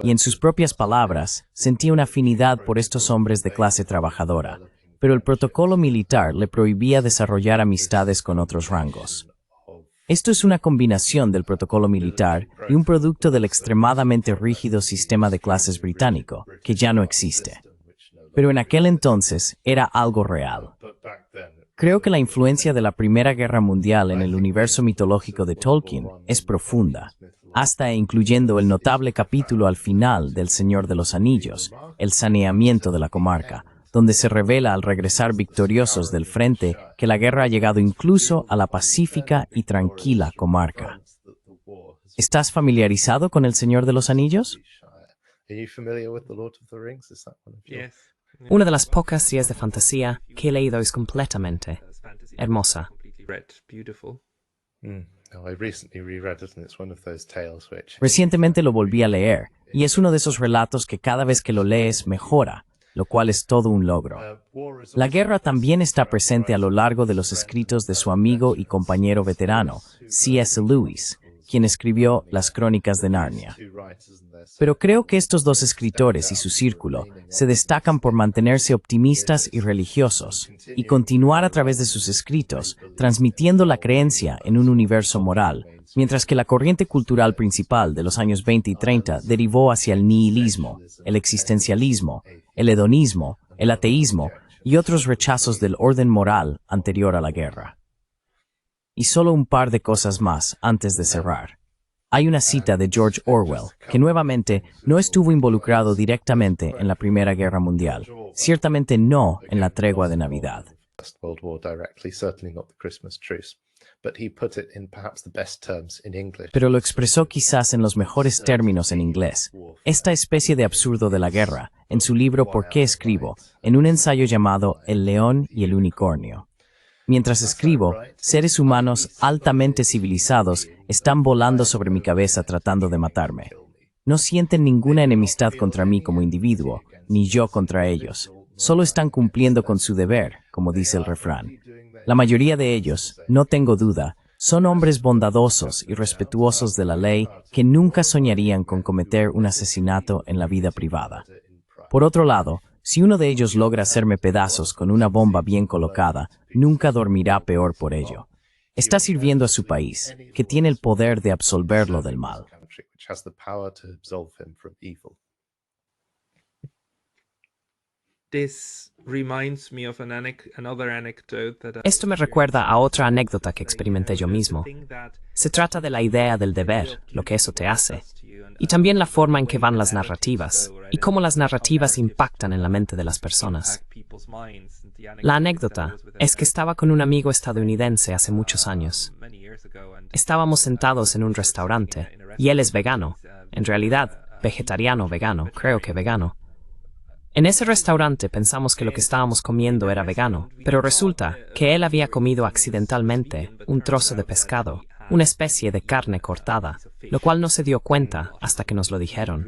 Y en sus propias palabras, sentía una afinidad por estos hombres de clase trabajadora, pero el protocolo militar le prohibía desarrollar amistades con otros rangos. Esto es una combinación del protocolo militar y un producto del extremadamente rígido sistema de clases británico, que ya no existe. Pero en aquel entonces era algo real. Creo que la influencia de la Primera Guerra Mundial en el universo mitológico de Tolkien es profunda, hasta e incluyendo el notable capítulo al final del Señor de los Anillos, el saneamiento de la comarca, donde se revela al regresar victoriosos del frente que la guerra ha llegado incluso a la pacífica y tranquila comarca. ¿Estás familiarizado con El Señor de los Anillos? Yes. Una de las pocas series de fantasía que he leído es completamente hermosa. Completely read. Beautiful. I recently reread it, and it's one of those tales which Recientemente lo volví a leer, y es uno de esos relatos que cada vez que lo lees mejora, lo cual es todo un logro. La guerra también está presente a lo largo de los escritos de su amigo y compañero veterano, C.S. Lewis, quien escribió Las Crónicas de Narnia. Pero creo que estos dos escritores y su círculo se destacan por mantenerse optimistas y religiosos, y continuar a través de sus escritos, transmitiendo la creencia en un universo moral, mientras que la corriente cultural principal de los años 20 y 30 derivó hacia el nihilismo, el existencialismo, el hedonismo, el ateísmo y otros rechazos del orden moral anterior a la guerra. Y solo un par de cosas más antes de cerrar. Hay una cita de George Orwell, que nuevamente no estuvo involucrado directamente en la Primera Guerra Mundial, ciertamente no en la tregua de Navidad. World War directly, certainly not the Christmas truce, but he put it in perhaps the best terms in English. Pero lo expresó quizás en los mejores términos en inglés, esta especie de absurdo de la guerra, en su libro ¿Por qué escribo?, en un ensayo llamado El león y el unicornio. Mientras escribo, seres humanos altamente civilizados están volando sobre mi cabeza tratando de matarme. No sienten ninguna enemistad contra mí como individuo, ni yo contra ellos. Solo están cumpliendo con su deber, como dice el refrán. La mayoría de ellos, no tengo duda, son hombres bondadosos y respetuosos de la ley que nunca soñarían con cometer un asesinato en la vida privada. Por otro lado, si uno de ellos logra hacerme pedazos con una bomba bien colocada, nunca dormirá peor por ello. Está sirviendo a su país, que tiene el poder de absolverlo del mal. Esto me recuerda a otra anécdota que experimenté yo mismo. Se trata de la idea del deber, lo que eso te hace, y también la forma en que van las narrativas, y cómo las narrativas impactan en la mente de las personas. La anécdota es que estaba con un amigo estadounidense hace muchos años. Estábamos sentados en un restaurante, y él es vegano, en realidad, vegetariano vegano, creo que vegano. En ese restaurante pensamos que lo que estábamos comiendo era vegano, pero resulta que él había comido accidentalmente un trozo de pescado, una especie de carne cortada, lo cual no se dio cuenta hasta que nos lo dijeron.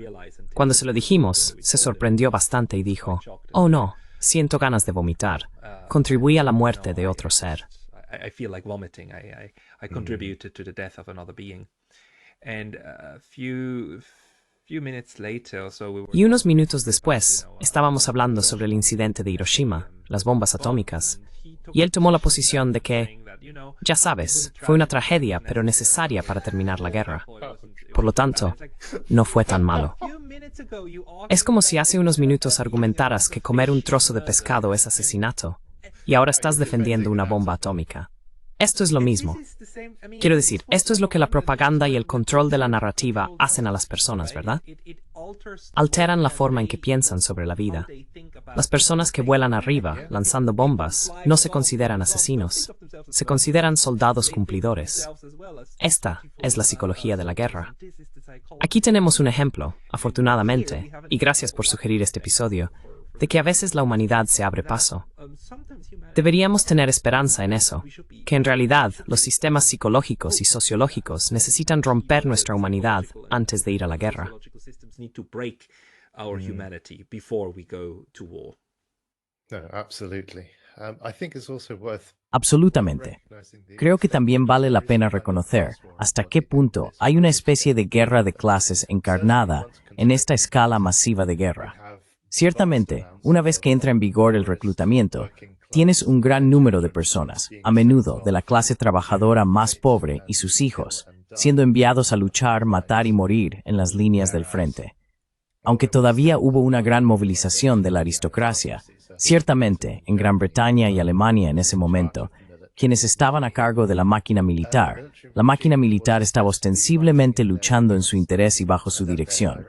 Cuando se lo dijimos, se sorprendió bastante y dijo, «Oh no, siento ganas de vomitar. Contribuí a la muerte de otro ser». Y unos minutos después, estábamos hablando sobre el incidente de Hiroshima, las bombas atómicas, y él tomó la posición de que, ya sabes, fue una tragedia, pero necesaria para terminar la guerra. Por lo tanto, no fue tan malo. Es como si hace unos minutos argumentaras que comer un trozo de pescado es asesinato, y ahora estás defendiendo una bomba atómica. Esto es lo mismo. Quiero decir, esto es lo que la propaganda y el control de la narrativa hacen a las personas, ¿verdad? Alteran la forma en que piensan sobre la vida. Las personas que vuelan arriba, lanzando bombas, no se consideran asesinos. Se consideran soldados cumplidores. Esta es la psicología de la guerra. Aquí tenemos un ejemplo, afortunadamente, y gracias por sugerir este episodio, de que a veces la humanidad se abre paso. Deberíamos tener esperanza en eso, que en realidad los sistemas psicológicos y sociológicos necesitan romper nuestra humanidad antes de ir a la guerra. Absolutamente. Creo que también vale la pena reconocer hasta qué punto hay una especie de guerra de clases encarnada en esta escala masiva de guerra. Ciertamente, una vez que entra en vigor el reclutamiento, tienes un gran número de personas, a menudo de la clase trabajadora más pobre y sus hijos, siendo enviados a luchar, matar y morir en las líneas del frente. Aunque todavía hubo una gran movilización de la aristocracia, ciertamente en Gran Bretaña y Alemania en ese momento, quienes estaban a cargo de la máquina militar estaba ostensiblemente luchando en su interés y bajo su dirección.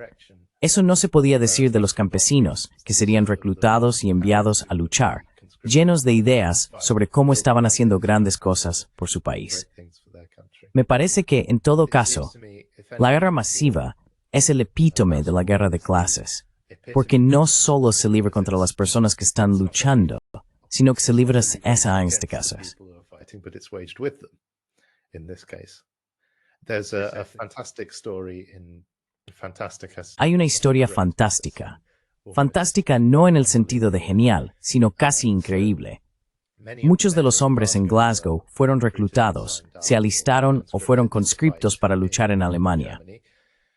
Eso no se podía decir de los campesinos, que serían reclutados y enviados a luchar, llenos de ideas sobre cómo estaban haciendo grandes cosas por su país. Me parece que, en todo caso, la guerra masiva es el epítome de la guerra de clases, porque no solo se libra contra las personas que están luchando, sino que se libra esa en este caso. Hay una historia fantástica. Fantástica no en el sentido de genial, sino casi increíble. Muchos de los hombres en Glasgow fueron reclutados, se alistaron o fueron conscriptos para luchar en Alemania.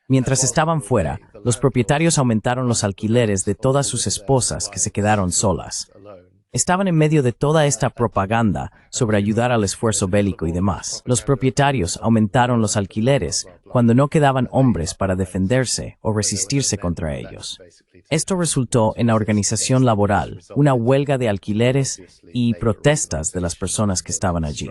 Mientras estaban fuera, los propietarios aumentaron los alquileres de todas sus esposas que se quedaron solas. Estaban en medio de toda esta propaganda sobre ayudar al esfuerzo bélico y demás. Los propietarios aumentaron los alquileres cuando no quedaban hombres para defenderse o resistirse contra ellos. Esto resultó en la organización laboral, una huelga de alquileres y protestas de las personas que estaban allí.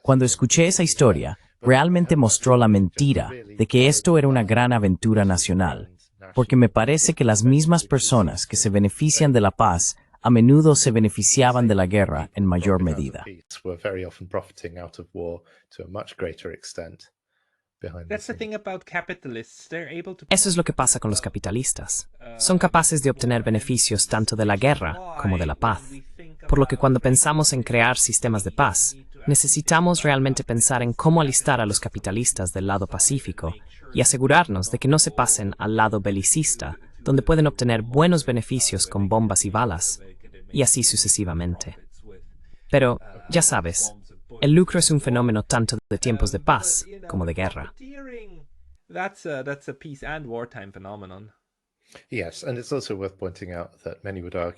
Cuando escuché esa historia, realmente mostró la mentira de que esto era una gran aventura nacional, porque me parece que las mismas personas que se benefician de la paz a menudo se beneficiaban de la guerra en mayor medida. Eso es lo que pasa con los capitalistas. Son capaces de obtener beneficios tanto de la guerra como de la paz. Por lo que cuando pensamos en crear sistemas de paz, necesitamos realmente pensar en cómo alistar a los capitalistas del lado pacífico y asegurarnos de que no se pasen al lado belicista, donde pueden obtener buenos beneficios con bombas y balas, y así sucesivamente. Pero, ya sabes, el lucro es un fenómeno tanto de tiempos de paz como de guerra. That's a peace and wartime phenomenon.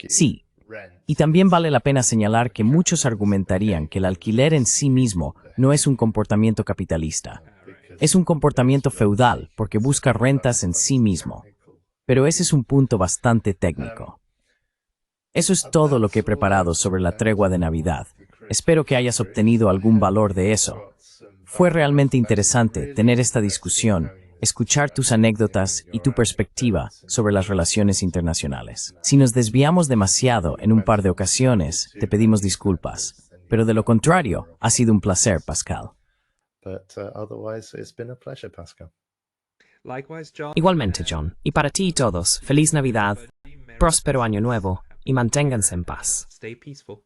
Sí, y también vale la pena señalar que muchos argumentarían que el alquiler en sí mismo no es un comportamiento capitalista. Es un comportamiento feudal porque busca rentas en sí mismo. Pero ese es un punto bastante técnico. Eso es todo lo que he preparado sobre la tregua de Navidad. Espero que hayas obtenido algún valor de eso. Fue realmente interesante tener esta discusión, escuchar tus anécdotas y tu perspectiva sobre las relaciones internacionales. Si nos desviamos demasiado en un par de ocasiones, te pedimos disculpas. Pero de lo contrario, ha sido un placer, Pascal. Igualmente, John. Y para ti y todos, feliz Navidad, próspero Año Nuevo y manténganse en paz. Stay peaceful.